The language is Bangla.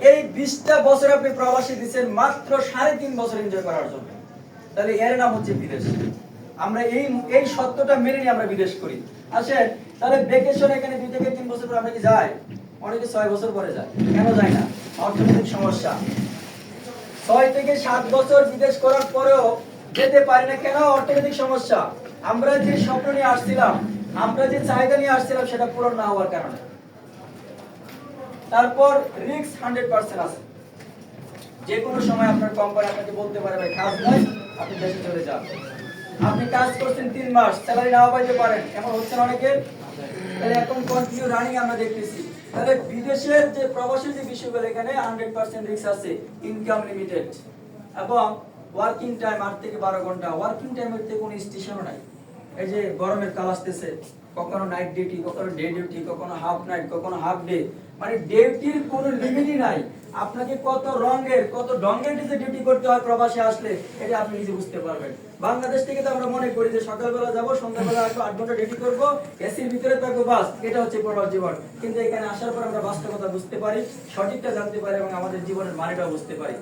এই 20টা বছর আপনি প্রবাসী দিচ্ছেন মাত্র 3.5 বছর এনজয় করার জন্য। তাহলে এর নাম হচ্ছে বিদেশ। আমরা এই এই সত্যটা মেনে নিয়ে আমরা বিদেশ করি। আসেন তাহলে ভ্যাকেশন এখানে 2 থেকে 3 বছর পর আমরা কি যাই? অনেকে 6 বছর পরে যায়। কেন যায় না? অর্থনৈতিক সমস্যা। 6 থেকে 7 বছর বিদেশ করার পরেও যেতে পারি না কেন? অর্থনৈতিক সমস্যা। আমরা যে স্বপ্ন নিয়ে আসছিলাম, আমরা যে চাহিদা নিয়ে আসছিলাম সেটা পূরণ না হওয়ার কারণে। তারপর রিস্ক 100% আছে। যে কোনো সময় আপনার কোম্পানি আপনাকে বলতে পারে ভাই কাজ নাই, আপনি দেশে চলে যান। আপনি কাজ করছেন 3 মাস, স্যালারি নাও পাইতে পারেন, এমন হচ্ছে অনেকের। তাহলে এখন কন্টিনিউ রানিং আমরা দেখতেছি। তাহলে বিদেশের যে প্রবাসী যে বিষয়গুলো এখানে 100% রিস্ক আছে, ইনকাম লিমিটেড এবং ওয়ার্কিং টাইম 8 থেকে 12 ঘন্টা। ওয়ার্কিং টাইমের থেকে কোনো স্টেশনও নাই। এই যে গরমের কাল আসতেছে, কখনো নাইট ডিউটি, কখনো ডে ডিউটি, কখনো হাফ নাইট, কখনো হাফ ডে, মানে ডিউটির কোনো লিমিটই নাই। আপনাকে কত রঙের কত ডঙ্গের ডিউটি করতে হয় প্রবাসে আসলে, এটা আপনি নিজে বুঝতে পারবেন। বাংলাদেশ থেকে তো আমরা মনে করি যে সকালবেলা যাবো, সন্ধ্যাবেলা আসবো, 8 ঘন্টা ডিউটি করবো, এসির ভিতরে থাকবো, বাস, এটা হচ্ছে প্রবাস জীবন। কিন্তু এখানে আসার পর আমরা বাস্তবতা বুঝতে পারি, সঠিকটা জানতে পারি এবং আমাদের জীবনের মানেটাও বুঝতে পারি।